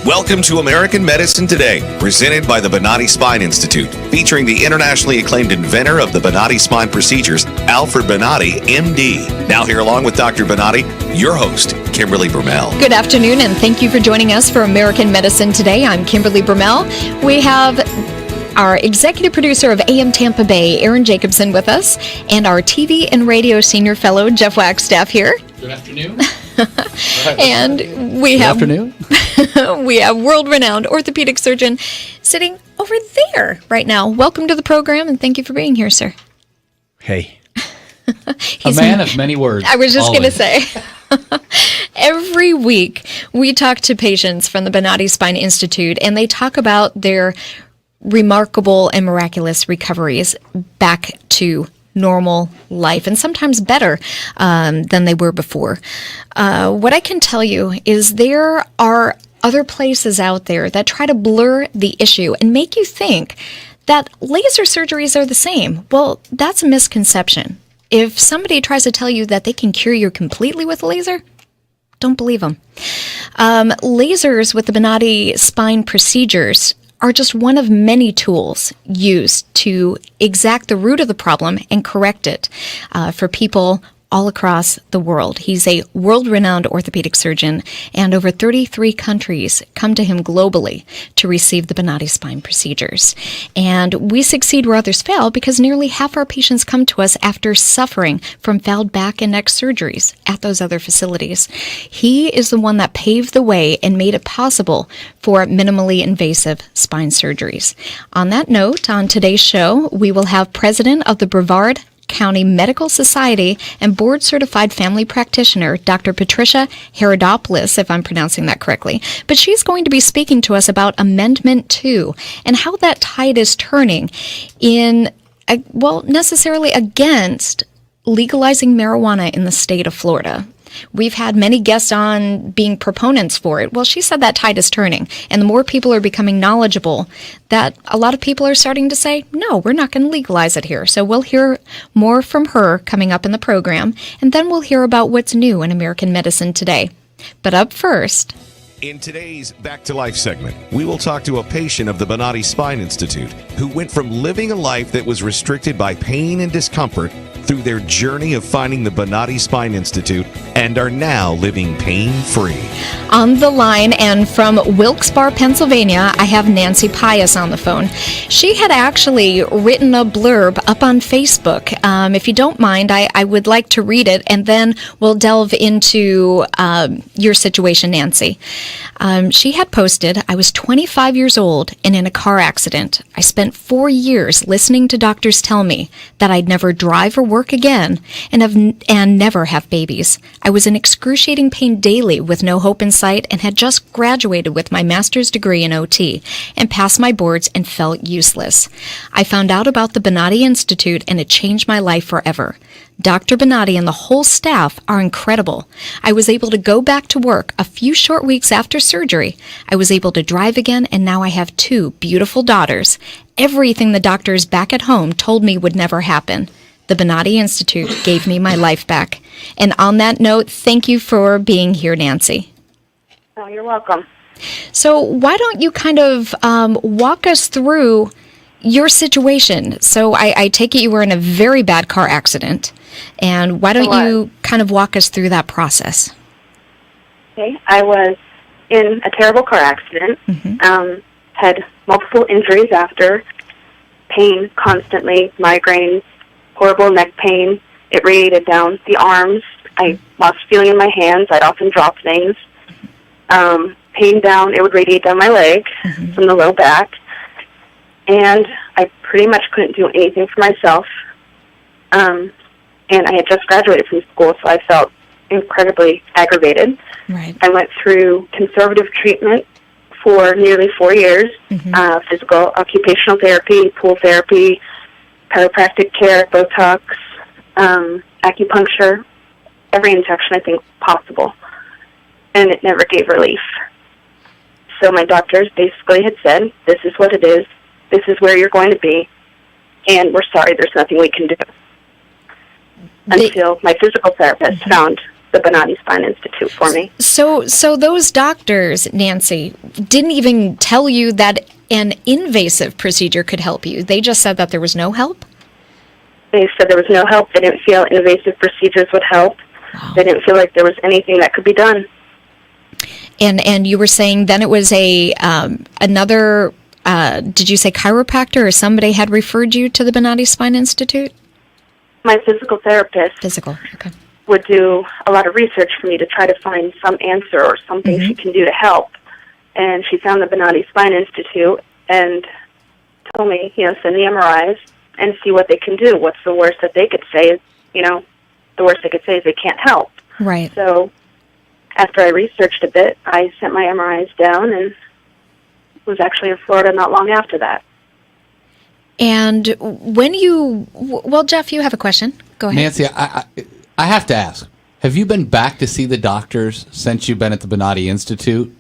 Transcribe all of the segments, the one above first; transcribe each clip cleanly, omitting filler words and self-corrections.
Welcome to American Medicine Today, presented by the Bonati Spine Institute, featuring the internationally acclaimed inventor of the Bonati Spine procedures, Alfred Bonati, MD. Now here along with Dr. Bonati, your host, Kimberly Brumell. Good afternoon, and thank you for joining us for American Medicine Today. I'm Kimberly Brumell. We have our executive producer of AM Tampa Bay, Aaron Jacobson, with us, and our TV and radio senior fellow, Jeff Wagstaff, here. Good afternoon. And we have world-renowned orthopedic surgeon sitting over there right now. Welcome to the program, and thank you for being here, sir. Hey. A man of many words. I was just going to say. Every week, we talk to patients from the Bonati Spine Institute, and they talk about their remarkable and miraculous recoveries back to normal life, and sometimes better than they were before. What I can tell you is there are other places out there that try to blur the issue and make you think that laser surgeries are the same. Well, that's a misconception. If somebody tries to tell you that they can cure you completely with a laser, don't believe them. Lasers with the Bonati spine procedures are just one of many tools used to exact the root of the problem and correct it for people all across the world. He's a world-renowned orthopedic surgeon, and over 33 countries come to him globally to receive the Bonati spine procedures. And we succeed where others fail because nearly half our patients come to us after suffering from failed back and neck surgeries at those other facilities. He is the one that paved the way and made it possible for minimally invasive spine surgeries. On that note, on today's show, we will have President of the Brevard County Medical Society and board-certified family practitioner, Dr. Patricia Haridopolos, if I'm pronouncing that correctly. But she's going to be speaking to us about Amendment 2 and how that tide is turning in, necessarily against legalizing marijuana in the state of Florida. We've had many guests on being proponents for it. Well, she said that tide is turning, and the more people are becoming knowledgeable, that a lot of people are starting to say, no, we're not going to legalize it here. So we'll hear more from her coming up in the program, and then we'll hear about what's new in American medicine today. But up first, in today's Back to Life segment, we will talk to a patient of the Bonati Spine Institute who went from living a life that was restricted by pain and discomfort through their journey of finding the Bonati Spine Institute and are now living pain-free. On the line and from Wilkes-Barre, Pennsylvania, I have Nancy Pius on the phone. She had actually written a blurb up on Facebook. If you don't mind, I would like to read it, and then we'll delve into your situation, Nancy. She had posted, I was 25 years old and in a car accident. I spent 4 years listening to doctors tell me that I'd never drive or work again and never have babies. I was in excruciating pain daily with no hope in sight and had just graduated with my master's degree in OT and passed my boards and felt useless. I found out about the Bonati Institute and it changed my life forever. Dr. Bonati and the whole staff are incredible. I was able to go back to work a few short weeks after surgery. I was able to drive again, and now I have 2 beautiful daughters. Everything the doctors back at home told me would never happen. The Bonati Institute gave me my life back. And on that note, thank you for being here, Nancy. Oh, you're welcome. So why don't you kind of walk us through your situation? So I take it you were in a very bad car accident. And why don't you kind of walk us through that process? Okay, I was in a terrible car accident, had multiple injuries after, pain constantly, migraines, horrible neck pain. It radiated down the arms. I lost feeling in my hands. I'd often drop things. Pain down, it would radiate down my leg from the low back. And I pretty much couldn't do anything for myself. And I had just graduated from school, so I felt incredibly aggravated. Right. I went through conservative treatment for nearly 4 years, physical, occupational therapy, pool therapy, chiropractic care, Botox, acupuncture, every injection I think possible. And it never gave relief. So my doctors basically had said, this is what it is, this is where you're going to be, we're sorry, there's nothing we can do. Until my physical therapist found the Bonati Spine Institute for me. So those doctors, Nancy, didn't even tell you that an invasive procedure could help you. They just said that there was no help? They said there was no help. They didn't feel invasive procedures would help. Wow. They didn't feel like there was anything that could be done. And you were saying then it was another, did you say chiropractor or somebody had referred you to the Bonati Spine Institute? My physical therapist Okay. would do a lot of research for me to try to find some answer or something she can do to help. And she found the Bonati Spine Institute and told me, send the MRIs and see what they can do. What's the worst that they could say is, the worst they could say is they can't help. Right. So after I researched a bit, I sent my MRIs down and was actually in Florida not long after that. And when Jeff, you have a question. Go ahead. Nancy, I have to ask, have you been back to see the doctors since you've been at the Bonati Institute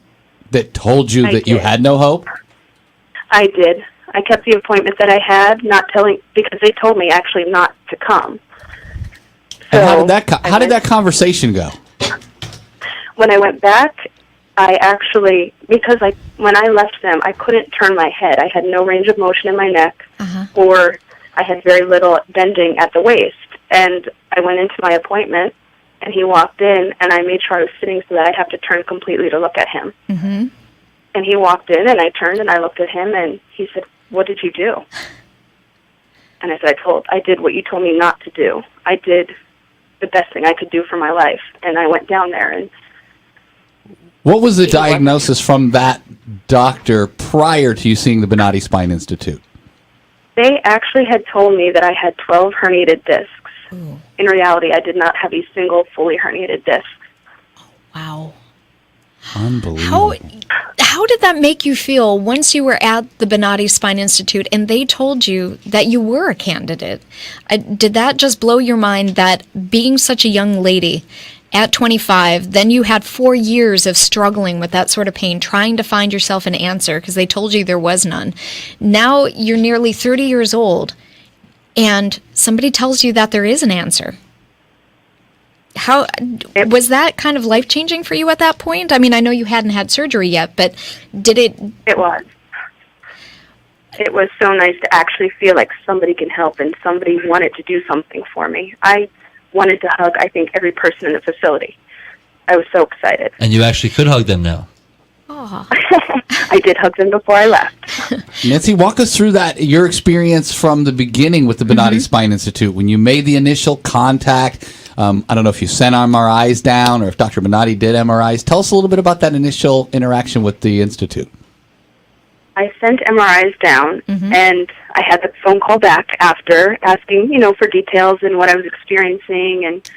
that told you that you had no hope? I did. I kept the appointment that I had, because they told me actually not to come. So and how did that conversation go? When I went back, because when I left them, I couldn't turn my head. I had no range of motion in my neck, or I had very little bending at the waist. And I went into my appointment, and he walked in, and I made sure I was sitting so that I'd have to turn completely to look at him. Mm-hmm. And he walked in, and I turned, and I looked at him, and he said, "What did you do?" And I said, I did what you told me not to do. I did the best thing I could do for my life. And I went down there. And what was the diagnosis from that doctor prior to you seeing the Bonati Spine Institute? They actually had told me that I had 12 herniated discs. Ooh. In reality, I did not have a single fully herniated disc. Wow. Unbelievable. How did that make you feel once you were at the Bonati Spine Institute and they told you that you were a candidate? Did that just blow your mind that being such a young lady at 25, then you had 4 years of struggling with that sort of pain, trying to find yourself an answer because they told you there was none. Now you're nearly 30 years old and somebody tells you that there is an answer. How was that kind of life-changing for you at that point? I mean, I know you hadn't had surgery yet, but did it? It was. It was so nice to actually feel like somebody can help and somebody wanted to do something for me. I wanted to hug, I think, every person in the facility. I was so excited. And you actually could hug them now. Oh. I did hug them before I left. Nancy, walk us through your experience from the beginning with the Bonati Spine Institute. When you made the initial contact, I don't know if you sent MRIs down or if Dr. Bonati did MRIs. Tell us a little bit about that initial interaction with the Institute. I sent MRIs down, and I had the phone call back after asking, for details and what I was experiencing, and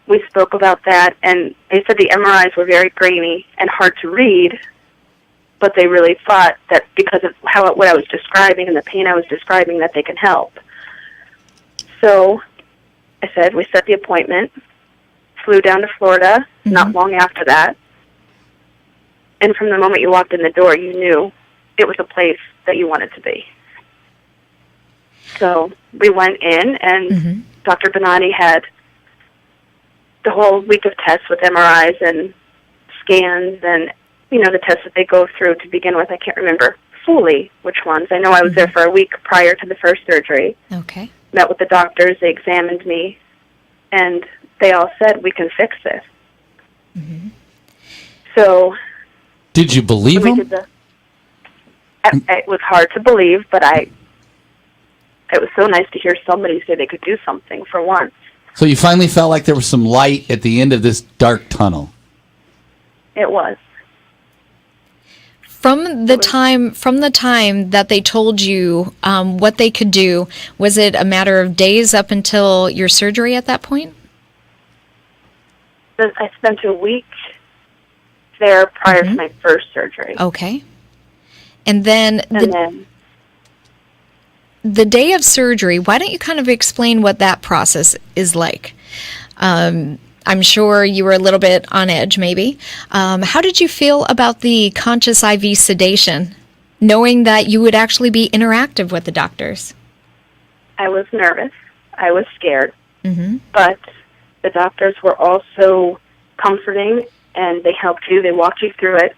we spoke about that, and they said the MRIs were very grainy and hard to read, but they really thought that because of what I was describing and the pain I was describing, that they can help. So I said, we set the appointment, flew down to Florida not long after that, and from the moment you walked in the door, you knew it was a place that you wanted to be. So we went in, and Dr. Bonati had the whole week of tests with MRIs and scans and, the tests that they go through to begin with. I can't remember fully which ones. I know I was there for a week prior to the first surgery. Okay. Met with the doctors. They examined me, and they all said, we can fix this. So did you believe them? It was hard to believe, but it was so nice to hear somebody say they could do something for once. So you finally felt like there was some light at the end of this dark tunnel. It was. From the time that they told you what they could do, was it a matter of days up until your surgery at that point? I spent a week there prior to my first surgery. Okay. And then the day of surgery, why don't you kind of explain what that process is like? I'm sure you were a little bit on edge, maybe. How did you feel about the conscious IV sedation, knowing that you would actually be interactive with the doctors? I was nervous. I was scared. But the doctors were also comforting, and they helped you. They walked you through it.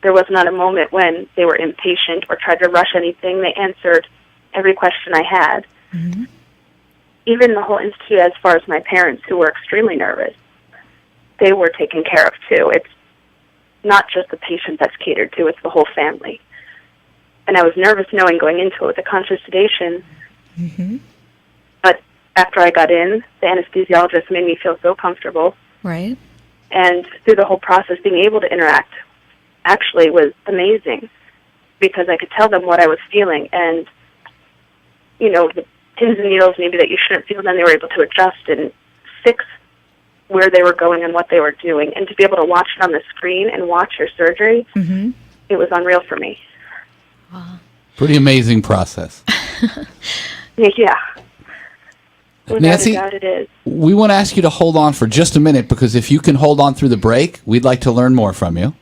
There was not a moment when they were impatient or tried to rush anything. They answered every question I had. Mm-hmm. Even the whole institute, as far as my parents, who were extremely nervous, they were taken care of, too. It's not just the patient that's catered to, it's the whole family. And I was nervous knowing going into it with a conscious sedation. Mm-hmm. But after I got in, the anesthesiologist made me feel so comfortable. Right. And through the whole process, being able to interact actually was amazing because I could tell them what I was feeling. And, you know, the pins and needles maybe that you shouldn't feel, then they were able to adjust and fix where they were going and what they were doing. And to be able to watch it on the screen and watch your surgery, mm-hmm. It was unreal for me. Wow. Pretty amazing process. Yeah. Without Nancy, a doubt it is. We want to ask you to hold on for just a minute because if you can hold on through the break, we'd like to learn more from you.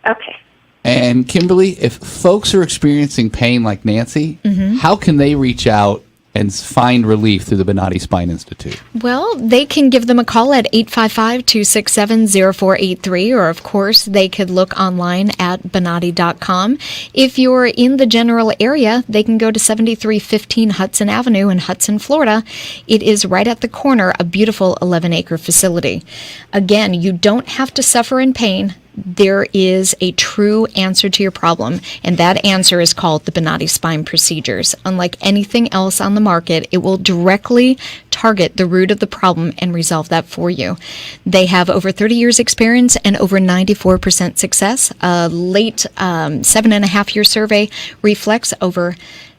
Okay. And Kimberly, if folks are experiencing pain like Nancy, mm-hmm. how can they reach out and find relief through the Bonati Spine Institute? Well, they can give them a call at 855-267-0483, or of course, they could look online at bonati.com. If you're in the general area, they can go to 7315 Hudson Avenue in Hudson, Florida. It is right at the corner, a beautiful 11-acre facility. Again, you don't have to suffer in pain. There is a true answer to your problem, and that answer is called the Bonati Spine procedures. Unlike anything else on the market, it will directly target the root of the problem and resolve that for you. They have over 30 years experience and over 94% success. A late 7.5-year survey reflects over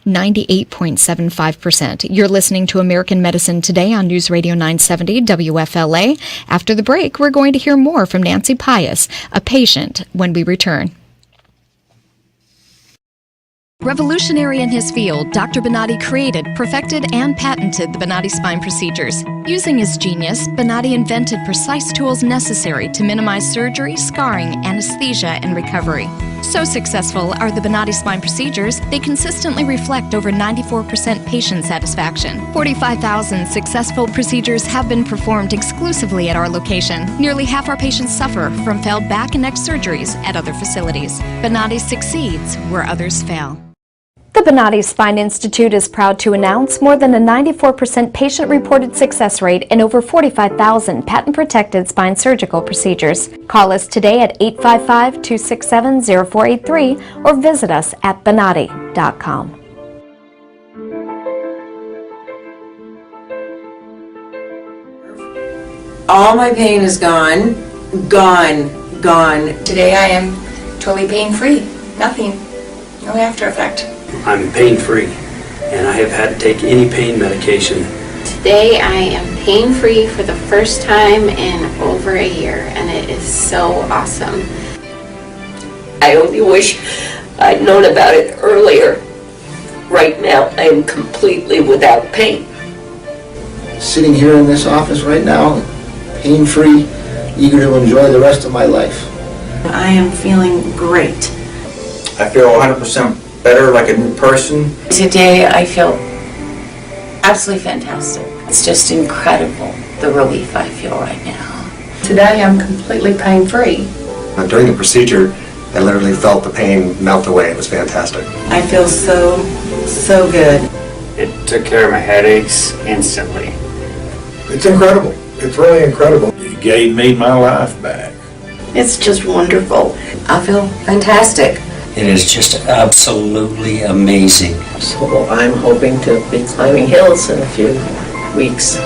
98.75%. You're listening to American Medicine Today on News Radio 970 WFLA. After the break, we're going to hear more from Nancy Pius, a patient, when we return. Revolutionary in his field, Dr. Bonati created, perfected, and patented the Bonati Spine procedures. Using his genius, Bonati invented precise tools necessary to minimize surgery, scarring, anesthesia, and recovery. So successful are the Bonati Spine procedures, they consistently reflect over 94% patient satisfaction. 45,000 successful procedures have been performed exclusively at our location. Nearly half our patients suffer from failed back and neck surgeries at other facilities. Bonati succeeds where others fail. The Bonati Spine Institute is proud to announce more than a 94% patient-reported success rate in over 45,000 patent-protected spine surgical procedures. Call us today at 855-267-0483 or visit us at bonati.com. All my pain is gone. Today I am totally pain-free. Nothing. No after effect. I'm pain-free, and I have had to take any pain medication. Today I am pain-free for the first time in over a year, and it is so awesome. I only wish I'd known about it earlier. Right now, I am completely without pain. Sitting here in this office right now, pain-free, eager to enjoy the rest of my life. I am feeling great. I feel 100% better, like a new person. Today I feel absolutely fantastic. It's just incredible, the relief I feel right now. Today I'm completely pain-free. During the procedure, I literally felt the pain melt away. It was fantastic. I feel so good. It took care of my headaches instantly. It's incredible. It's really incredible. It gave me my life back. It's just wonderful. I feel fantastic. It is just absolutely amazing. So I'm hoping to be climbing hills in a few weeks.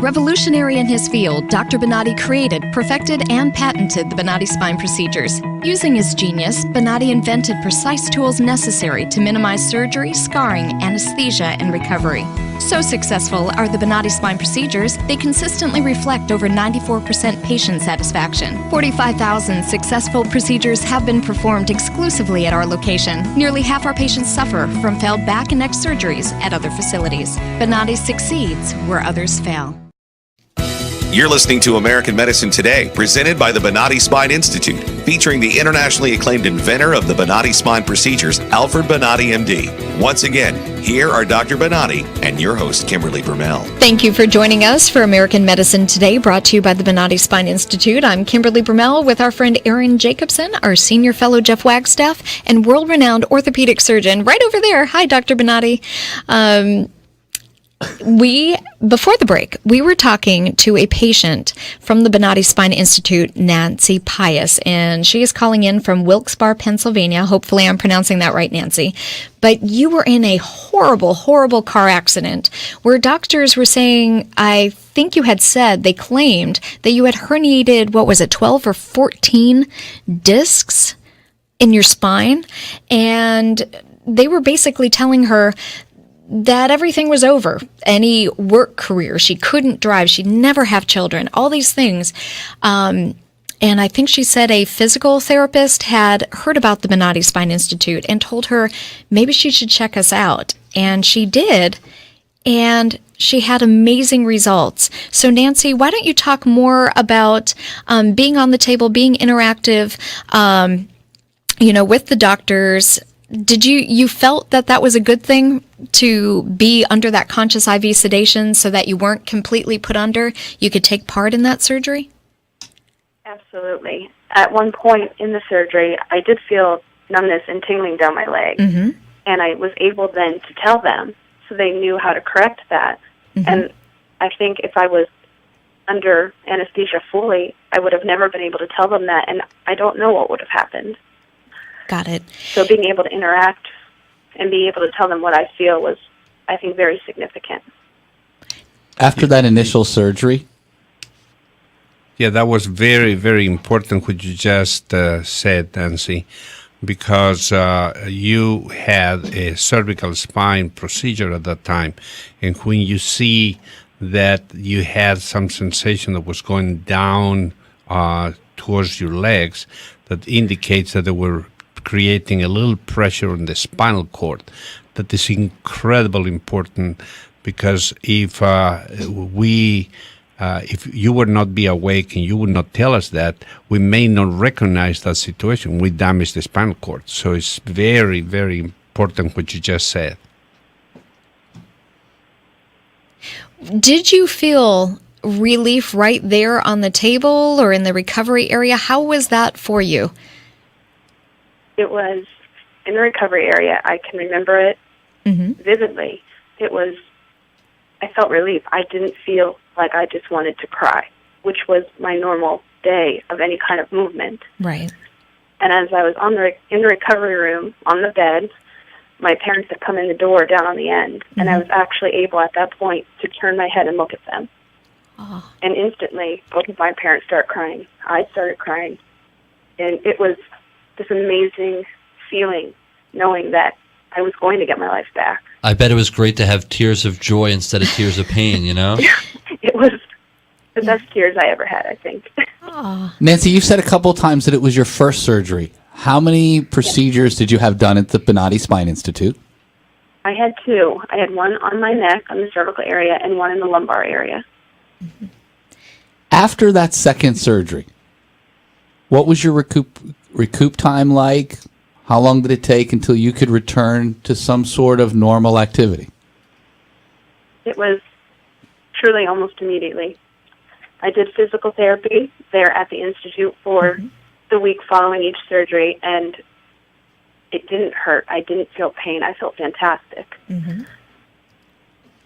Revolutionary in his field, Dr. Bonati created, perfected, and patented the Bonati spine procedures. Using his genius, Bonati invented precise tools necessary to minimize surgery, scarring, anesthesia, and recovery. So successful are the Bonati spine procedures, they consistently reflect over 94% patient satisfaction. 45,000 successful procedures have been performed exclusively at our location. Nearly half our patients suffer from failed back and neck surgeries at other facilities. Bonati succeeds where others fail. You're listening to American Medicine Today, presented by the Bonati Spine Institute, featuring the internationally acclaimed inventor of the Bonati spine procedures, Alfred Bonati, MD. Once again, here are Dr. Bonati and your host, Kimberly Brumell. Thank you for joining us for American Medicine Today, brought to you by the Bonati Spine Institute. I'm Kimberly Brumell with our friend Aaron Jacobson, our senior fellow Jeff Wagstaff, and world-renowned orthopedic surgeon right over there. Hi, Dr. Bonati. Before the break, we were talking to a patient from the Bonati Spine Institute, Nancy Pius, and she is calling in from Wilkes-Barre, Pennsylvania. Hopefully I'm pronouncing that right, Nancy. But you were in a horrible, horrible car accident where doctors were saying, I think you had said, they claimed that you had herniated, 12 or 14 discs in your spine, and they were basically telling her that everything was over. Any work career, she couldn't drive, she'd never have children, all these things. And I think she said a physical therapist had heard about the Bonati Spine Institute and told her maybe she should check us out. And she did, and she had amazing results. So Nancy, why don't you talk more about being on the table, being interactive, with the doctors. Did you felt that was a good thing to be under that conscious IV sedation so that you weren't completely put under? You could take part in that surgery? Absolutely. At one point in the surgery, I did feel numbness and tingling down my leg. Mm-hmm. And I was able then to tell them, so they knew how to correct that. Mm-hmm. And I think if I was under anesthesia fully, I would have never been able to tell them that, and I don't know what would have happened. Got it. So being able to interact and be able to tell them what I feel was, I think, very significant. After that initial surgery? Yeah, that was very, very important what you just said, Nancy, because you had a cervical spine procedure at that time. And when you see that you had some sensation that was going down towards your legs, that indicates that they were creating a little pressure on the spinal cord. That is incredibly important, because if you would not be awake and you would not tell us that, we may not recognize that situation. We damage the spinal cord. So it's very, very important what you just said. Did you feel relief right there on the table or in the recovery area? How was that for you? It was in the recovery area. I can remember it vividly. I felt relief. I didn't feel like I just wanted to cry, which was my normal day of any kind of movement. Right. And as I was in the recovery room, on the bed, my parents had come in the door down on the end, and I was actually able at that point to turn my head and look at them. Oh. And instantly, both of my parents started crying. I started crying. And it was this amazing feeling, knowing that I was going to get my life back. I bet it was great to have tears of joy instead of tears of pain, you know? It was the best tears I ever had, I think. Nancy, you've said a couple times that it was your first surgery. How many procedures did you have done at the Bonati Spine Institute? I had two. I had one on my neck, on the cervical area, and one in the lumbar area. Mm-hmm. After that second surgery, what was your recoup time like? How long did it take until you could return to some sort of normal activity? It was truly almost immediately. I did physical therapy there at the Institute for the week following each surgery, and it didn't hurt. I didn't feel pain. I felt fantastic. Mm-hmm.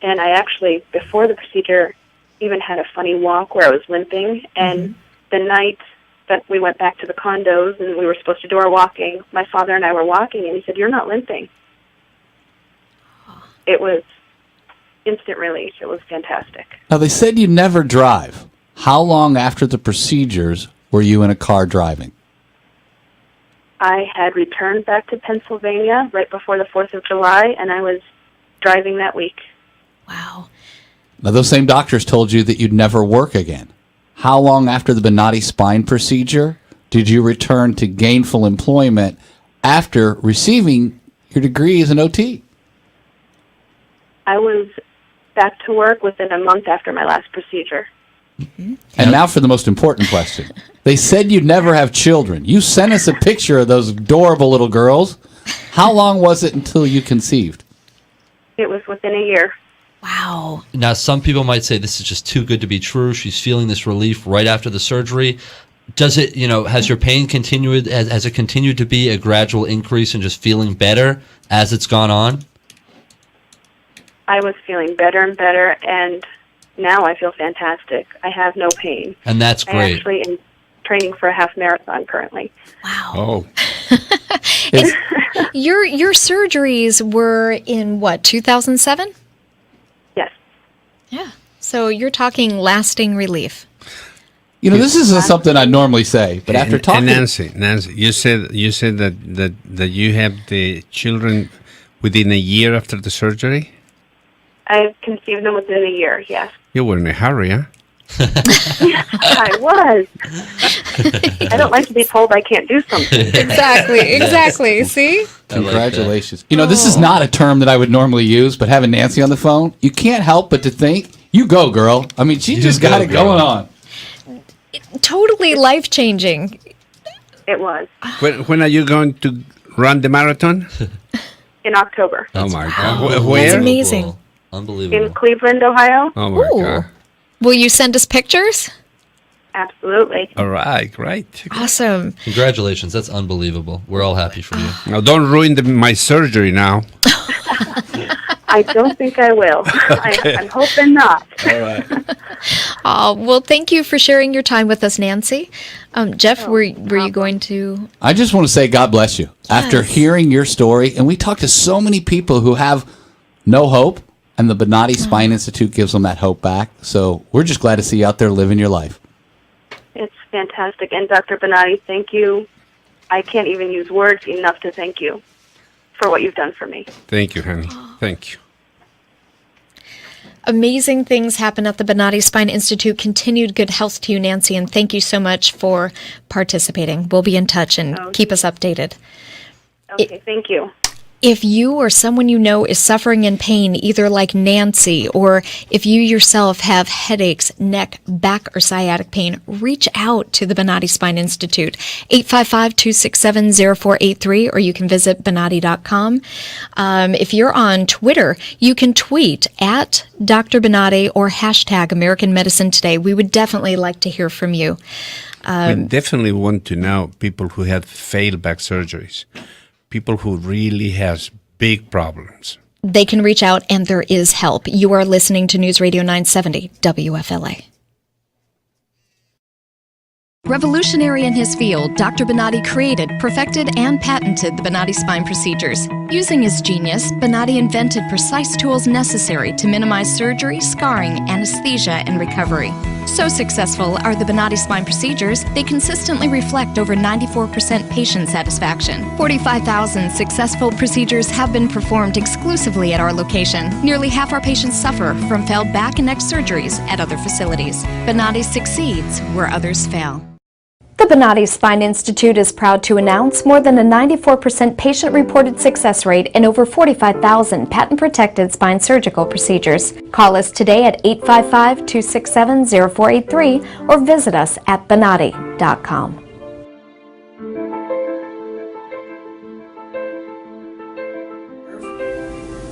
And I actually, before the procedure, even had a funny walk where I was limping, and the night that we went back to the condos and we were supposed to do our walking, my father and I were walking, and he said, "You're not limping." It instant relief. It was fantastic. Now, they said you never drive. How long after the procedures were you in a car driving? I had returned back to Pennsylvania right before the 4th of July, and I was driving that week. Wow. Now, those same doctors told you that you'd never work again. How long after the Bonati spine procedure did you return to gainful employment after receiving your degree as an OT? I was back to work within a month after my last procedure. Mm-hmm. And now for the most important question. They said you'd never have children. You sent us a picture of those adorable little girls. How long was it until you conceived? It was within a year. Wow. Now, some people might say this is just too good to be true. She's feeling this relief right after the surgery. Does it, has your pain continued, has it continued to be a gradual increase and just feeling better as it's gone on? I was feeling better and better, and now I feel fantastic. I have no pain. And that's great. I actually am training for a half marathon currently. Wow. Oh. Your surgeries were in what, 2007? Yes. Yeah. So you're talking lasting relief. This isn't something I normally say, but after talking, and Nancy, you said that you have the children within a year after the surgery. I conceived them within a year. Yes. You were in a hurry, huh? I was. I don't like to be told I can't do something. Exactly. See? Congratulations. This is not a term that I would normally use, but having Nancy on the phone, you can't help but to think, you go, girl. I mean, she just got it going on. Totally life-changing. It was. When are you going to run the marathon? In October. Oh, my God. Where? That's amazing. Unbelievable. In Cleveland, Ohio. Oh, my God. Will you send us pictures? Absolutely. All right, great. Awesome. Congratulations. That's unbelievable. We're all happy for you. Now, don't ruin my surgery now. I don't think I will. Okay. I'm hoping not. All right. Well, thank you for sharing your time with us, Nancy. Jeff, were you going to? I just want to say God bless you. Yes. After hearing your story, and we talk to so many people who have no hope, and the Bonati Spine Institute gives them that hope back. So we're just glad to see you out there living your life. It's fantastic. And Dr. Bonati, thank you. I can't even use words enough to thank you for what you've done for me. Thank you, honey. Thank you. Amazing things happen at the Bonati Spine Institute. Continued good health to you, Nancy, and thank you so much for participating. We'll be in touch and keep us updated. Okay, thank you. If you or someone you know is suffering in pain, either like Nancy, or if you yourself have headaches, neck, back, or sciatic pain, reach out to the Bonati Spine Institute, 855-267-0483, or you can visit Bonati.com. If you're on Twitter, you can tweet at Dr. Bonati or hashtag American Medicine Today. We would definitely like to hear from you. We definitely want to know people who had failed back surgeries. People who really has big problems. They can reach out, and there is help. You are listening to News Radio 970 WFLA. Revolutionary in his field, Dr. Bonati created, perfected, and patented the Bonati spine procedures. Using his genius, Bonati invented precise tools necessary to minimize surgery, scarring, anesthesia, and recovery. So successful are the Bonati spine procedures, they consistently reflect over 94% patient satisfaction. 45,000 successful procedures have been performed exclusively at our location. Nearly half our patients suffer from failed back and neck surgeries at other facilities. Bonati succeeds where others fail. The Bonati Spine Institute is proud to announce more than a 94% patient-reported success rate in over 45,000 patent-protected spine surgical procedures. Call us today at 855-267-0483 or visit us at Bonati.com.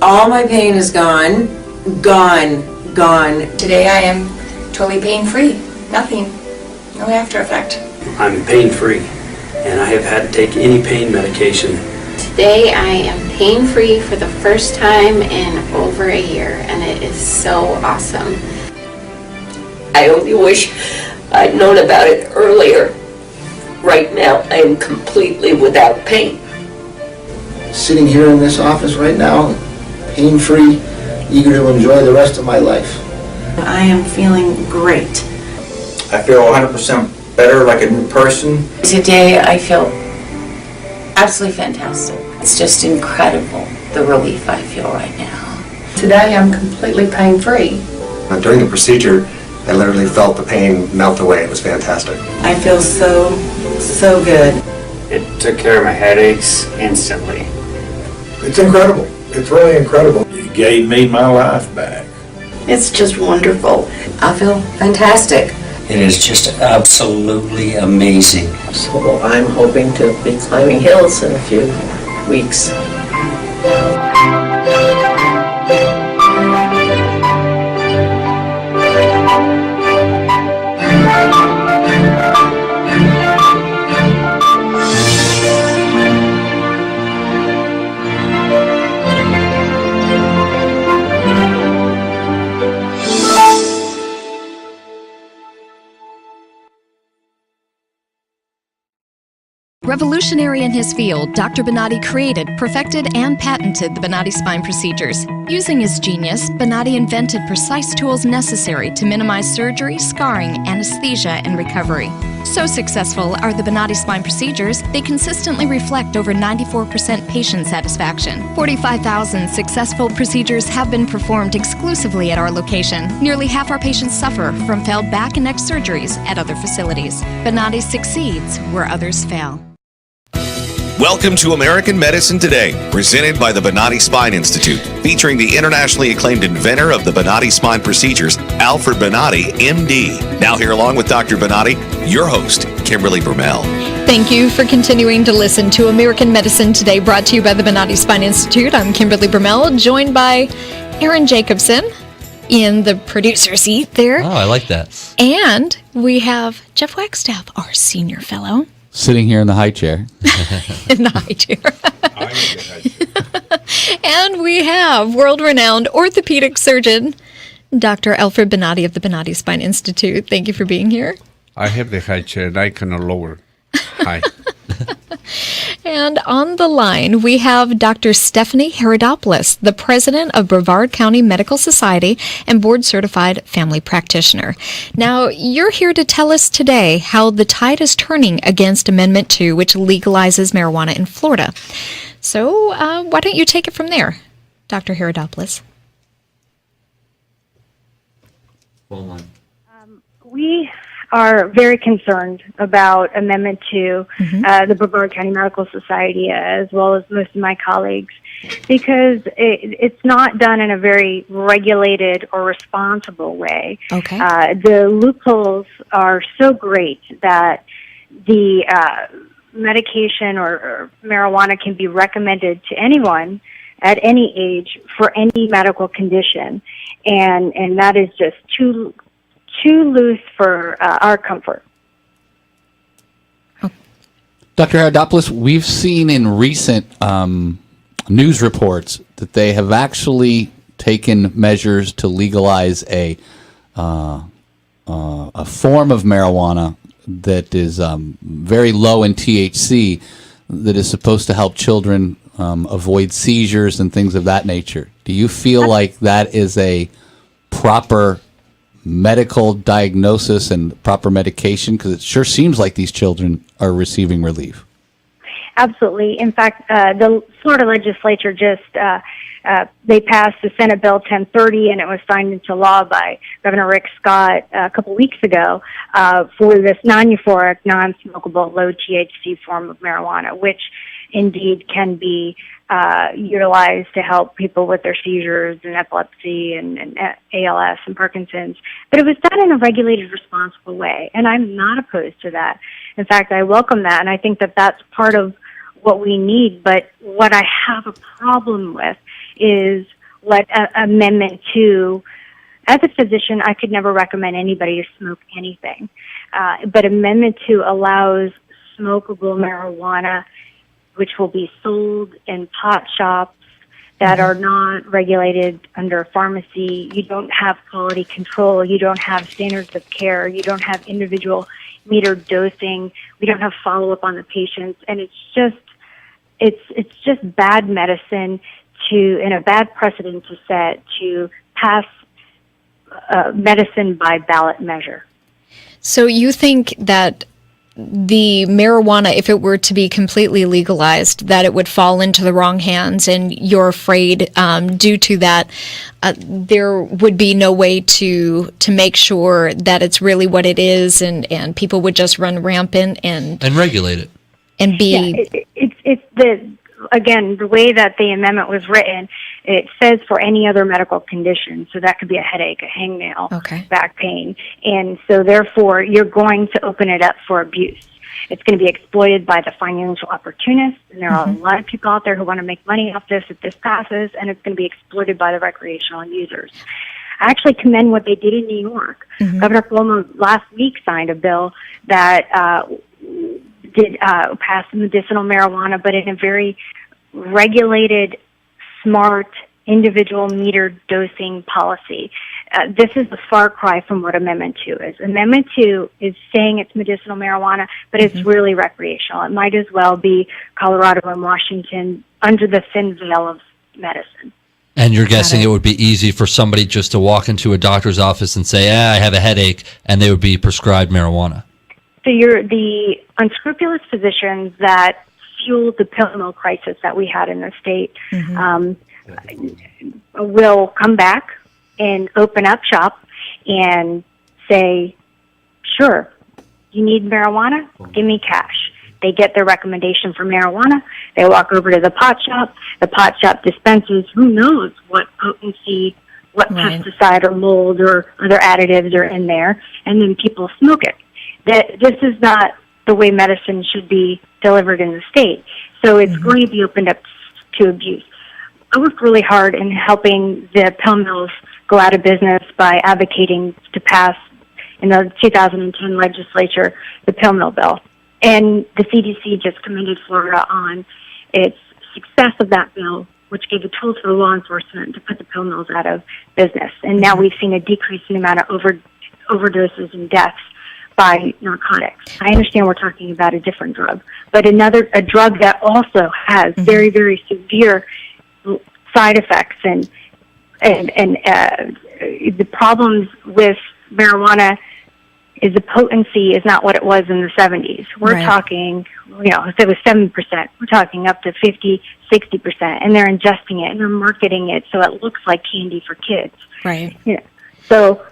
All my pain is gone. Today I am totally pain-free. Nothing. No after effect. I'm pain-free, and I have had to take any pain medication. Today I am pain-free for the first time in over a year, and it is so awesome. I only wish I'd known about it earlier. Right now, I am completely without pain. Sitting here in this office right now, pain-free, eager to enjoy the rest of my life. I am feeling great. I feel 100% better, like a new person. Today I feel absolutely fantastic. It's just incredible, the relief I feel right now. Today I'm completely pain-free. During the procedure, I literally felt the pain melt away. It was fantastic. I feel so good. It took care of my headaches instantly. It's incredible. It's really incredible. It gave me my life back. It's just wonderful. I feel fantastic. It is just absolutely amazing. So I'm hoping to be climbing hills in a few weeks. Revolutionary in his field, Dr. Bonati created, perfected, and patented the Bonati Spine procedures. Using his genius, Bonati invented precise tools necessary to minimize surgery, scarring, anesthesia, and recovery. So successful are the Bonati Spine procedures, they consistently reflect over 94% patient satisfaction. 45,000 successful procedures have been performed exclusively at our location. Nearly half our patients suffer from failed back and neck surgeries at other facilities. Bonati succeeds where others fail. Welcome to American Medicine Today, presented by the Bonati Spine Institute, featuring the internationally acclaimed inventor of the Bonati Spine procedures, Alfred Bonati, MD. Now here along with Dr. Bonati, your host, Kimberly Bermel. Thank you for continuing to listen to American Medicine Today, brought to you by the Bonati Spine Institute. I'm Kimberly Bermel, joined by Aaron Jacobson in the producer seat there. Oh, I like that. And we have Jeff Wagstaff, our senior fellow. Sitting here in the high chair. In the high chair. And we have world-renowned orthopedic surgeon, Dr. Alfred Bonati of the Bonati Spine Institute. Thank you for being here. I have the high chair and I cannot lower. Hi. And on the line, we have Dr. Stephanie Haridopolos, the president of Brevard County Medical Society and board-certified family practitioner. Now, you're here to tell us today how the tide is turning against Amendment 2, which legalizes marijuana in Florida. So why don't you take it from there, Dr. Haridopolos? We are very concerned about Amendment 2, the Brevard County Medical Society, as well as most of my colleagues, because it's not done in a very regulated or responsible way. Okay. The loopholes are so great that the medication or marijuana can be recommended to anyone at any age for any medical condition, and that is just too loose for our comfort. Dr. Haridopolos, we've seen in recent news reports that they have actually taken measures to legalize a form of marijuana that is very low in THC, that is supposed to help children avoid seizures and things of that nature. Do you feel like that is a proper medical diagnosis and proper medication? Because it sure seems like these children are receiving relief. Absolutely. In fact, the Florida legislature just they passed the Senate Bill 1030, and it was signed into law by Governor Rick Scott a couple weeks ago for this non-euphoric, non-smokable, low THC form of marijuana, which indeed can be utilized to help people with their seizures and epilepsy and ALS and Parkinson's. But it was done in a regulated, responsible way, and I'm not opposed to that. In fact, I welcome that, and I think that that's part of what we need. But what I have a problem with is Amendment 2. As a physician, I could never recommend anybody to smoke anything. But Amendment 2 allows smokable marijuana, which will be sold in pot shops that are not regulated under pharmacy. You don't have quality control. You don't have standards of care. You don't have individual metered dosing. We don't have follow-up on the patients. And it's just bad medicine and a bad precedent to set to pass medicine by ballot measure. So you think that the marijuana, if it were to be completely legalized, that it would fall into the wrong hands, and you're afraid due to that there would be no way to make sure that it's really what it is, and people would just run rampant and regulate it and be. Yeah, it's the way that the amendment was written. It says for any other medical condition, so that could be a headache, a hangnail, back pain, and so therefore you're going to open it up for abuse. It's going to be exploited by the financial opportunists, and there are a lot of people out there who want to make money off this if this passes, and it's going to be exploited by the recreational users. I actually commend what they did in New York. Governor Cuomo last week signed a bill that did pass medicinal marijuana, but in a very regulated, smart, individual metered dosing policy. This is a far cry from what Amendment 2 is. Amendment 2 is saying it's medicinal marijuana, but it's really recreational. It might as well be Colorado and Washington under the thin veil of medicine. And you're guessing it would be easy for somebody just to walk into a doctor's office and say, I have a headache, and they would be prescribed marijuana. So you're the unscrupulous physicians that fueled the pill mill crisis that we had in the state will come back and open up shop and say, sure, you need marijuana? Give me cash. They get their recommendation for marijuana. They walk over to the pot shop. The pot shop dispenses who knows what potency, what pesticide or mold or other additives are in there, and then people smoke it. This is not the way medicine should be delivered in the state. So it's going to be opened up to abuse. I worked really hard in helping the pill mills go out of business by advocating to pass in the 2010 legislature the pill mill bill. And the CDC just commended Florida on its success of that bill, which gave the tools for law enforcement to put the pill mills out of business. And now we've seen a decrease in the amount of overdoses and deaths by narcotics. I understand we're talking about a different drug, but a drug that also has very, very severe side effects and the problems with marijuana is the potency is not what it was in the 70s. We're talking, if it was 7%, we're talking up to 50, 60%, and they're ingesting it and they're marketing it so it looks like candy for kids. Right. Yeah. So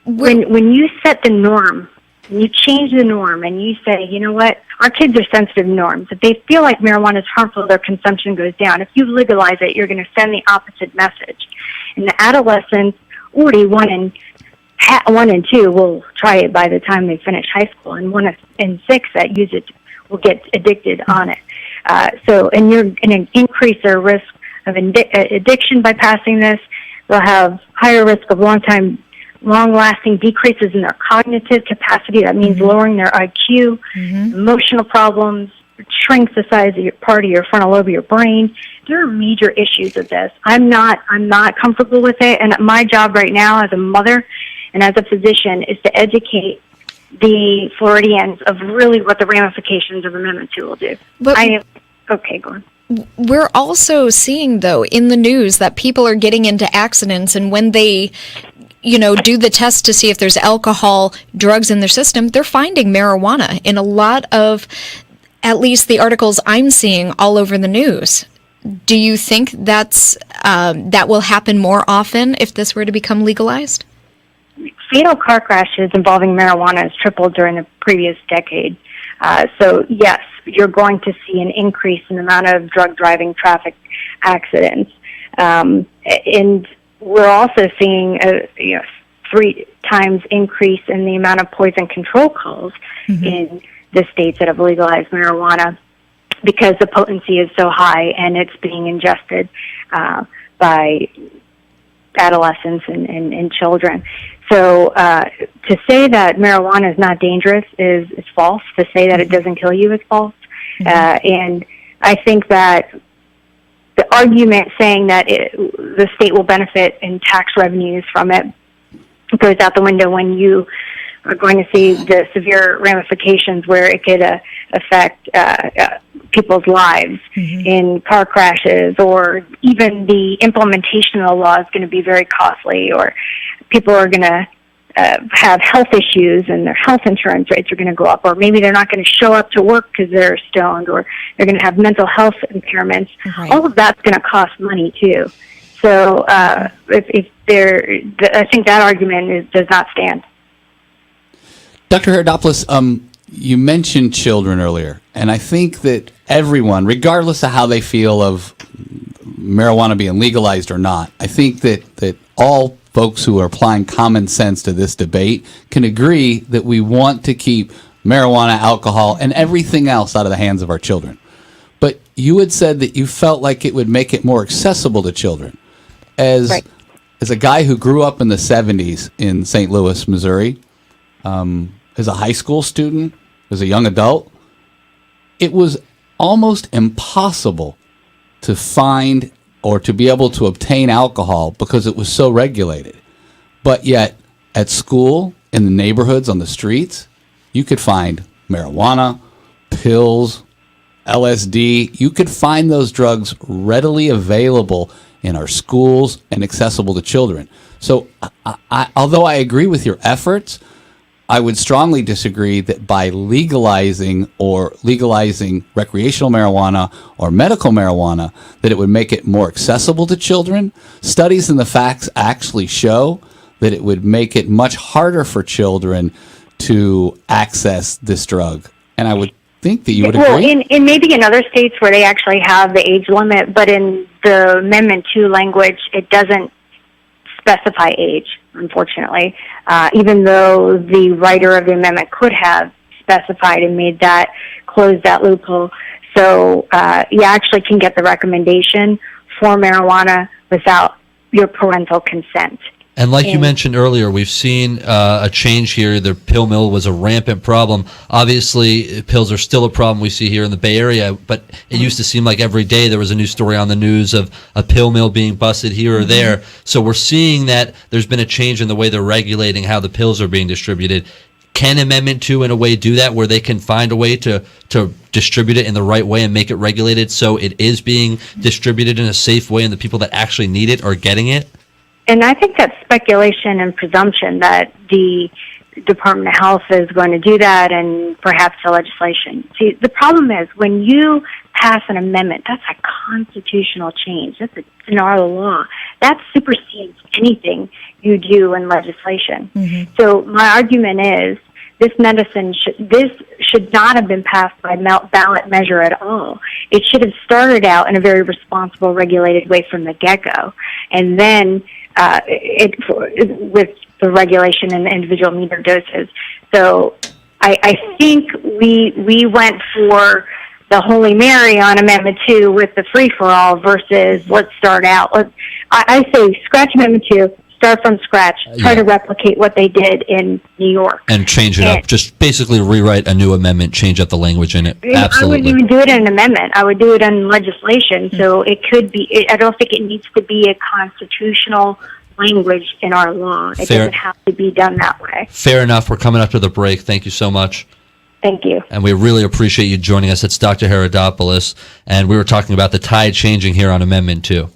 when you set the norm, and you change the norm and you say, you know what, our kids are sensitive to norms. If they feel like marijuana is harmful, their consumption goes down. If you legalize it, you're going to send the opposite message. And the adolescents, already 1 and 2 will try it by the time they finish high school, and 1 and 6 that use it will get addicted on it. And you're going to increase their risk of addiction by passing this. They'll have higher risk of long-lasting decreases in their cognitive capacity. That means lowering their IQ, emotional problems, shrinks the size of your part of your frontal lobe of your brain. There are major issues with this. I'm not comfortable with it, and my job right now as a mother and as a physician is to educate the Floridians of really what the ramifications of Amendment 2 will do. Okay, go on. We're also seeing, though, in the news that people are getting into accidents, and when they do the test to see if there's alcohol, drugs in their system, they're finding marijuana in a lot of, at least the articles I'm seeing all over the news. Do you think that will happen more often if this were to become legalized? Fatal car crashes involving marijuana has tripled during the previous decade. So yes, you're going to see an increase in the amount of drug driving traffic accidents. And we're also seeing a 3 times increase in the amount of poison control calls in the states that have legalized marijuana because the potency is so high and it's being ingested by adolescents and children. So to say that marijuana is not dangerous is false. To say that it doesn't kill you is false. And I think that the argument saying that the state will benefit in tax revenues from it goes out the window when you are going to see the severe ramifications where it could affect people's lives in car crashes, or even the implementation of the law is going to be very costly, or people are going to have health issues and their health insurance rates are going to go up, or maybe they're not going to show up to work because they're stoned, or they're going to have mental health impairments. Right. All of that's going to cost money too. So I think that argument does not stand. Dr. Haridopolos, you mentioned children earlier, and I think that everyone, regardless of how they feel of marijuana being legalized or not, I think that all folks who are applying common sense to this debate can agree that we want to keep marijuana, alcohol, and everything else out of the hands of our children. But you had said that you felt like it would make it more accessible to children. As a guy who grew up in the 70s in St. Louis, Missouri, as a high school student, as a young adult, it was almost impossible to find or to be able to obtain alcohol because it was so regulated. But yet, at school, in the neighborhoods, on the streets, you could find marijuana, pills, LSD. You could find those drugs readily available in our schools and accessible to children. So, although I agree with your efforts, I would strongly disagree that by legalizing recreational marijuana or medical marijuana, that it would make it more accessible to children. Studies and the facts actually show that it would make it much harder for children to access this drug. And I would think that you would agree. Well, in maybe in other states where they actually have the age limit, but in the Amendment 2 language, it doesn't specify age, unfortunately, even though the writer of the amendment could have specified and closed that loophole. So you actually can get the recommendation for marijuana without your parental consent. And like you mentioned earlier, we've seen a change here. The pill mill was a rampant problem. Obviously, pills are still a problem we see here in the Bay Area, but it used to seem like every day there was a new story on the news of a pill mill being busted here or there. So we're seeing that there's been a change in the way they're regulating how the pills are being distributed. Can Amendment 2 in a way do that, where they can find a way to distribute it in the right way and make it regulated so it is being distributed in a safe way and the people that actually need it are getting it? And I think that's speculation and presumption that the Department of Health is going to do that, and perhaps the legislation. See, the problem is when you pass an amendment, that's a constitutional change. That's in our law. That supersedes anything you do in legislation. So my argument is this should not have been passed by ballot measure at all. It should have started out in a very responsible, regulated way from the get-go, and then with the regulation and the individual meter doses. So I think we went for the Holy Mary on Amendment 2 with the free-for-all versus let's start out. I say scratch Amendment 2, start from scratch, try to replicate what they did in New York. And change it up. Just basically rewrite a new amendment, change up the language in it. Absolutely. I wouldn't even do it in an amendment. I would do it in legislation. So it could be, I don't think it needs to be a constitutional language in our law. It doesn't have to be done that way. Fair enough. We're coming up to the break. Thank you so much. Thank you. And we really appreciate you joining us. It's Dr. Haridopolos, and we were talking about the tide changing here on Amendment 2.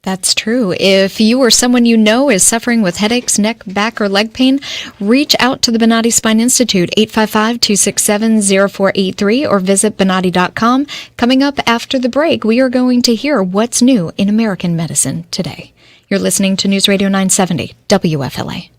That's true. If you or someone you know is suffering with headaches, neck, back, or leg pain, reach out to the Bonati Spine Institute, 855-267-0483, or visit Bonati.com. Coming up after the break, we are going to hear what's new in American medicine today. You're listening to News Radio 970, WFLA.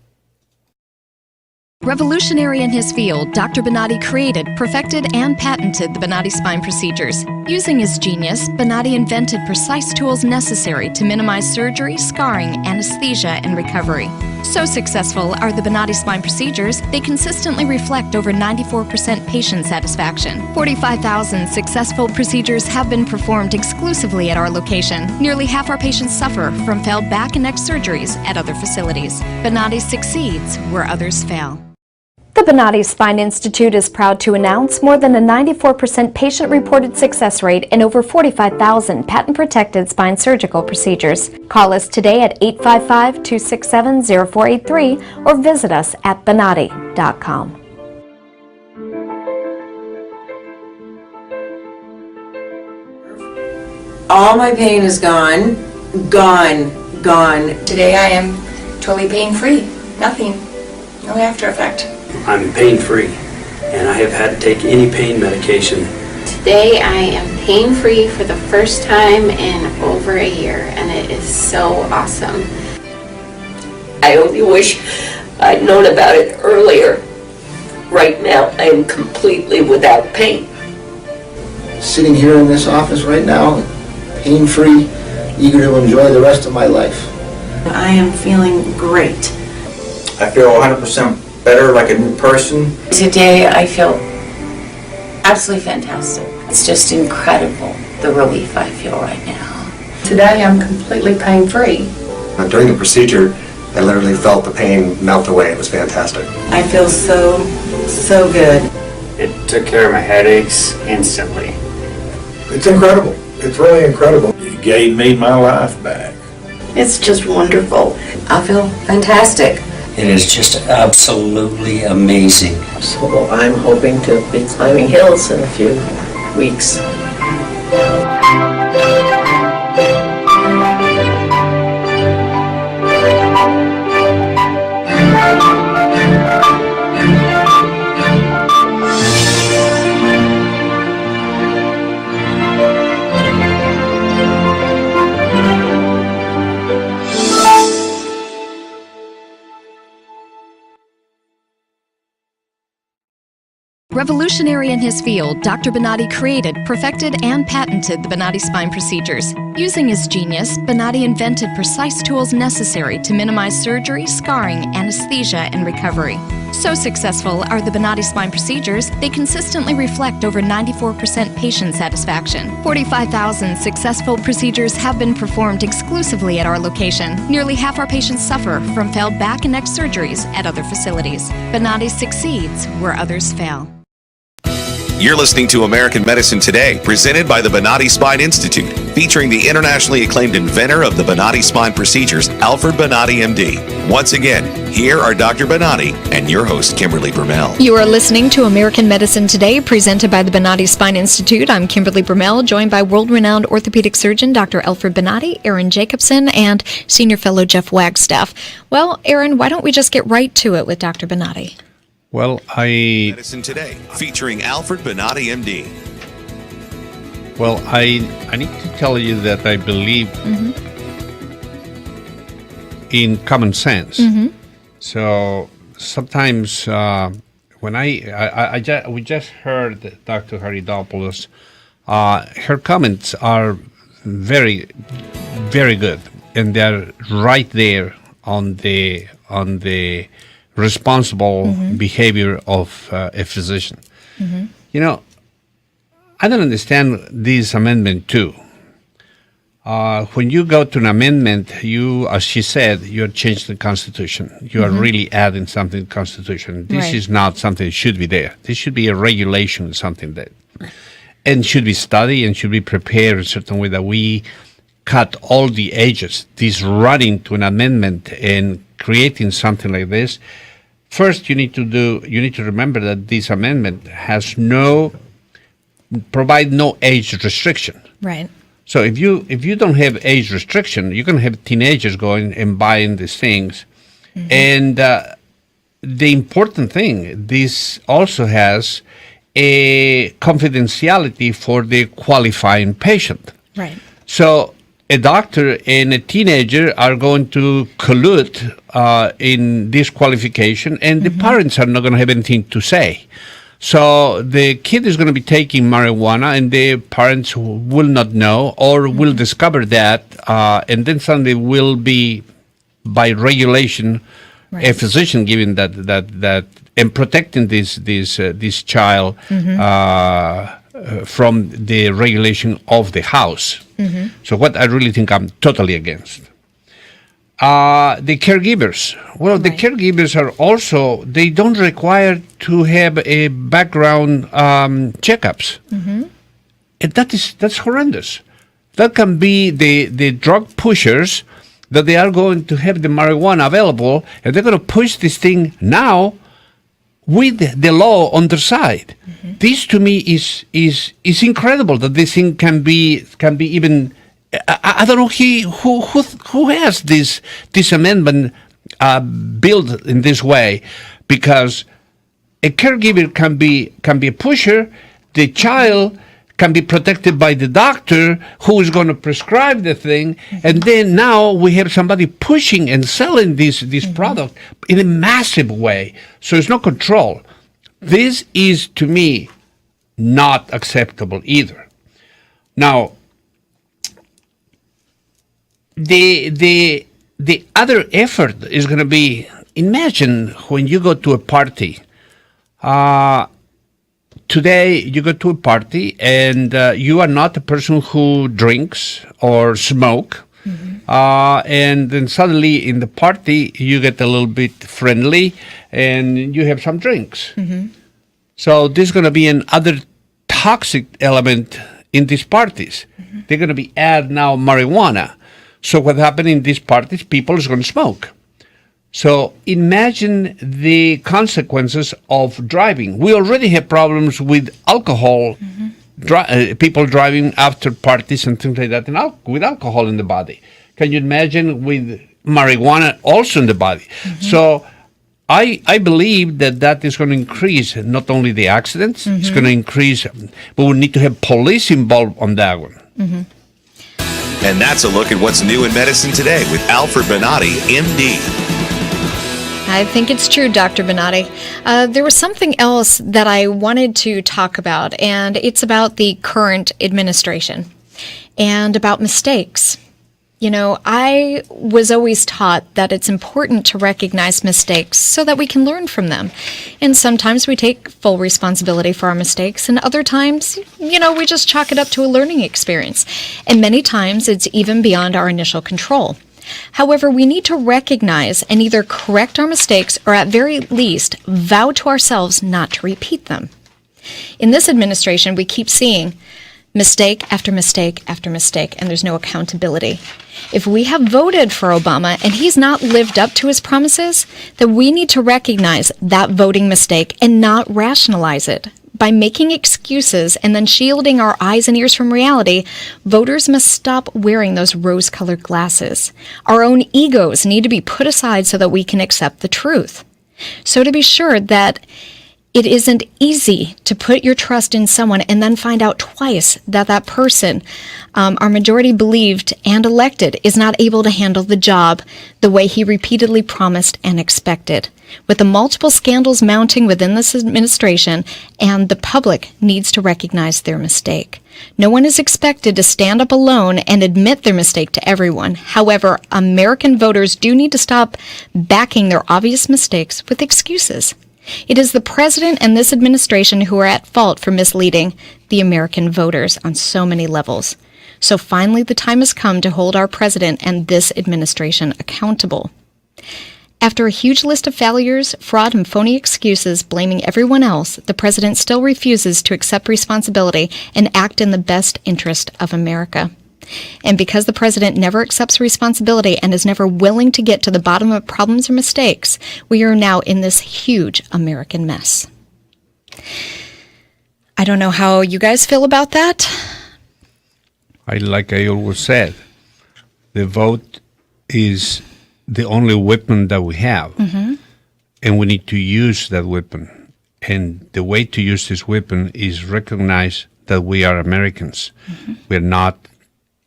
Revolutionary in his field, Dr. Bonati created, perfected, and patented the Bonati Spine procedures. Using his genius, Bonati invented precise tools necessary to minimize surgery, scarring, anesthesia, and recovery. So successful are the Bonati Spine procedures, they consistently reflect over 94% patient satisfaction. 45,000 successful procedures have been performed exclusively at our location. Nearly half our patients suffer from failed back and neck surgeries at other facilities. Bonati succeeds where others fail. The Bonati Spine Institute is proud to announce more than a 94% patient-reported success rate in over 45,000 patent-protected spine surgical procedures. Call us today at 855-267-0483 or visit us at bonati.com. All my pain is gone. Today I am totally pain-free. Nothing. No after effect. I'm pain-free, and I have had to take any pain medication. Today I am pain-free for the first time in over a year, and it is so awesome. I only wish I'd known about it earlier. Right now, I am completely without pain. Sitting here in this office right now, pain-free, eager to enjoy the rest of my life. I am feeling great. I feel 100% better, like a new person. Today I feel absolutely fantastic. It's just incredible, the relief I feel right now. Today I'm completely pain-free. During the procedure, I literally felt the pain melt away. It was fantastic. I feel so good. It took care of my headaches instantly. It's incredible. It's really incredible. It gave me my life back. It's just wonderful. I feel fantastic. It is just absolutely amazing. So I'm hoping to be climbing hills in a few weeks. Revolutionary in his field, Dr. Bonati created, perfected, and patented the Bonati Spine procedures. Using his genius, Bonati invented precise tools necessary to minimize surgery, scarring, anesthesia, and recovery. So successful are the Bonati Spine procedures, they consistently reflect over 94% patient satisfaction. 45,000 successful procedures have been performed exclusively at our location. Nearly half our patients suffer from failed back and neck surgeries at other facilities. Bonati succeeds where others fail. You're listening to American Medicine Today, presented by the Bonati Spine Institute, featuring the internationally acclaimed inventor of the Bonati Spine procedures, Alfred Bonati, MD. Once again, here are Dr. Bonati and your host, Kimberly Brumell. You are listening to American Medicine Today, presented by the Bonati Spine Institute. I'm Kimberly Brumell, joined by world-renowned orthopedic surgeon Dr. Alfred Bonati, Aaron Jacobson, and senior fellow Jeff Wagstaff. Well, Aaron, why don't we just get right to it with Dr. Bonati? Well, Medicine Today, featuring Alfred Bonati, MD. Well, I need to tell you that I believe in common sense. So sometimes when we just heard Dr. Haridopolos, her comments are very, very good, and they're right there on the responsible behavior of a physician. You know, I don't understand this amendment too. When you go to an amendment, you, as she said, you're changing the Constitution. You are really adding something to the Constitution. This is not something that should be there. This should be a regulation, something that, and should be studied and should be prepared in a certain way that we cut all the ages. This running to an amendment and creating something like this, first you need to remember that this amendment has provide no age restriction. Right. So if you don't have age restriction, you're going to have teenagers going and buying these things. And the important thing, this also has a confidentiality for the qualifying patient. Right. So a doctor and a teenager are going to collude in this qualification, and the parents are not going to have anything to say. So the kid is going to be taking marijuana, and the parents will not know or will discover that, and then suddenly will be, by regulation, a physician giving that and protecting this child from the regulation of the house. So what I really think I'm totally against. The caregivers. Well, the caregivers are also, they don't require to have a background checkups. And that's horrendous. That can be the drug pushers that they are going to have the marijuana available, and they're going to push this thing now with the law on their side. This to me is incredible that this thing can be even. I don't know who has this amendment built in this way, because a caregiver can be a pusher. The child can be protected by the doctor who is going to prescribe the thing, and then now we have somebody pushing and selling this product in a massive way. So it's no control. This is, to me, not acceptable either. Now, the other effort is going to be, imagine when you go to a party. Today, you go to a party and you are not a person who drinks or smoke. And then suddenly in the party, you get a little bit friendly and you have some drinks. So there's going to be another toxic element in these parties. They're going to be add now marijuana. So what happened in these parties, people is going to smoke. So imagine the consequences of driving. We already have problems with alcohol, people driving after parties and things like that, and with alcohol in the body. Can you imagine with marijuana also in the body? So I believe that is going to increase not only the accidents, it's going to increase, but we need to have police involved on that one. And that's a look at what's new in medicine today with Alfred Bonati, MD. I think it's true, Dr. Bonati. There was something else that I wanted to talk about, and it's about the current administration and about mistakes. You know, I was always taught that it's important to recognize mistakes so that we can learn from them. And sometimes we take full responsibility for our mistakes, and other times, you know, we just chalk it up to a learning experience. And many times it's even beyond our initial control. However, we need to recognize and either correct our mistakes or at very least vow to ourselves not to repeat them. In this administration, we keep seeing mistake after mistake after mistake, and there's no accountability. If we have voted for Obama and he's not lived up to his promises, then we need to recognize that voting mistake and not rationalize it. By making excuses and then shielding our eyes and ears from reality, voters must stop wearing those rose-colored glasses. Our own egos need to be put aside so that we can accept the truth. So to be sure that it isn't easy to put your trust in someone and then find out twice that that person, our majority believed and elected, is not able to handle the job the way he repeatedly promised and expected. With the multiple scandals mounting within this administration, and the public needs to recognize their mistake. No one is expected to stand up alone and admit their mistake to everyone. However, American voters do need to stop backing their obvious mistakes with excuses. It is the president and this administration who are at fault for misleading the American voters on so many levels. So finally, the time has come to hold our president and this administration accountable. After a huge list of failures, fraud, and phony excuses blaming everyone else, the president still refuses to accept responsibility and act in the best interest of America. And because the president never accepts responsibility and is never willing to get to the bottom of problems or mistakes, we are now in this huge American mess. I don't know how you guys feel about that. Like I always said, the vote is the only weapon that we have, and we need to use that weapon. And the way to use this weapon is recognize that we are Americans. We are not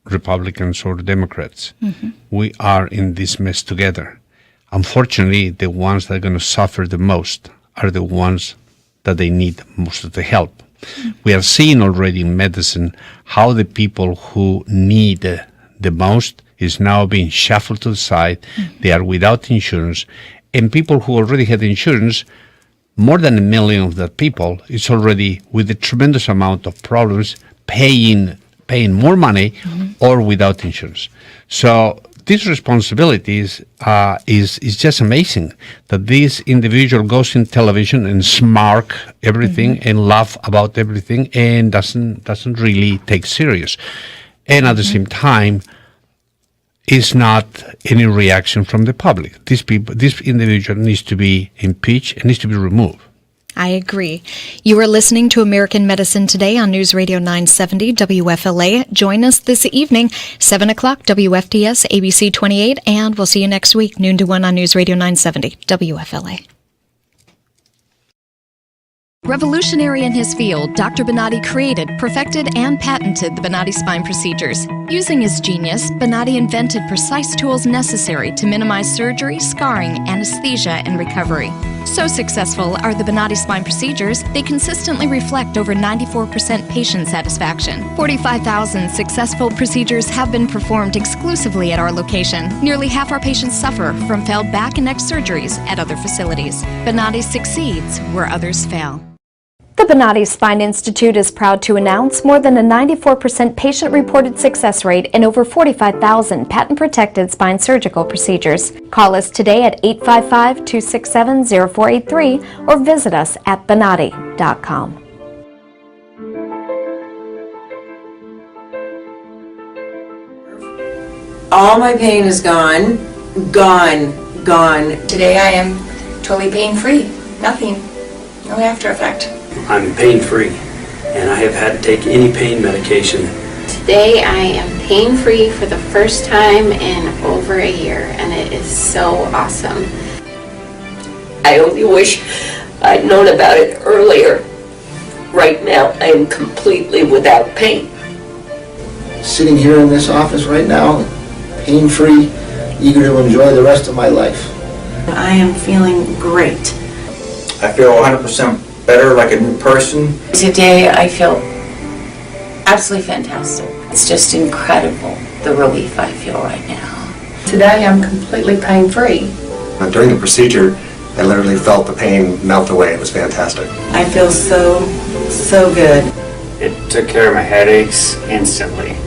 Republicans or Democrats. We are in this mess together. Unfortunately, the ones that are going to suffer the most are the ones that they need most of the help. We are seeing already in medicine how the people who need the most is now being shuffled to the side. They are without insurance. And people who already had insurance, more than 1 million of that people, is already with a tremendous amount of problems paying more money or without insurance. So these responsibilities is just amazing. That this individual goes in television and smirk everything and laugh about everything and doesn't really take serious, and at the same time, is not any reaction from the public. This individual needs to be impeached and needs to be removed. I agree. You are listening to American Medicine Today on News Radio 970 WFLA. Join us this evening, 7 o'clock, WFTS, ABC 28, and we'll see you next week, noon to 1 on News Radio 970 WFLA. Revolutionary in his field, Dr. Bonati created, perfected, and patented the Bonati Spine procedures. Using his genius, Bonati invented precise tools necessary to minimize surgery, scarring, anesthesia, and recovery. So successful are the Bonati Spine procedures, they consistently reflect over 94% patient satisfaction. 45,000 successful procedures have been performed exclusively at our location. Nearly half our patients suffer from failed back and neck surgeries at other facilities. Bonati succeeds where others fail. The Bonati Spine Institute is proud to announce more than a 94% patient-reported success rate in over 45,000 patent-protected spine surgical procedures. Call us today at 855-267-0483 or visit us at bonati.com. All my pain is gone. Today I am totally pain-free. Nothing. No after effect. I'm pain-free, and I have had to take any pain medication. Today I am pain-free for the first time in over a year, and it is so awesome. I only wish I'd known about it earlier. Right now, I am completely without pain. Sitting here in this office right now, pain-free, eager to enjoy the rest of my life. I am feeling great. I feel 100% better, like a new person. Today I feel absolutely fantastic. It's just incredible, the relief I feel right now. Today I'm completely pain-free. During the procedure, I literally felt the pain melt away. It was fantastic. I feel so good. It took care of my headaches instantly.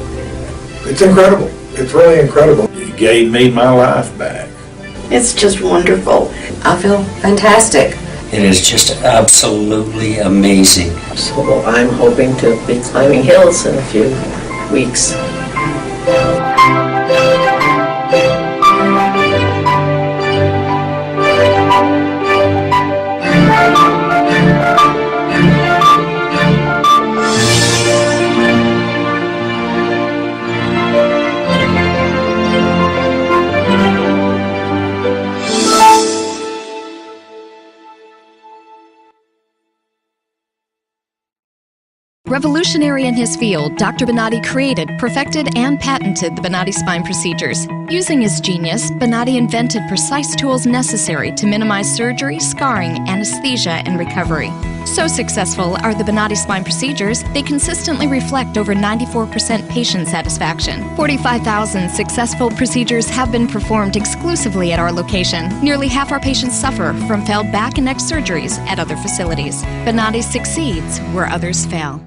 It's incredible. It's really incredible. It gave me my life back. It's just wonderful. I feel fantastic. It is just absolutely amazing. So I'm hoping to be climbing hills in a few weeks. Revolutionary in his field, Dr. Bonati created, perfected, and patented the Bonati Spine procedures. Using his genius, Bonati invented precise tools necessary to minimize surgery, scarring, anesthesia, and recovery. So successful are the Bonati Spine procedures, they consistently reflect over 94% patient satisfaction. 45,000 successful procedures have been performed exclusively at our location. Nearly half our patients suffer from failed back and neck surgeries at other facilities. Bonati succeeds where others fail.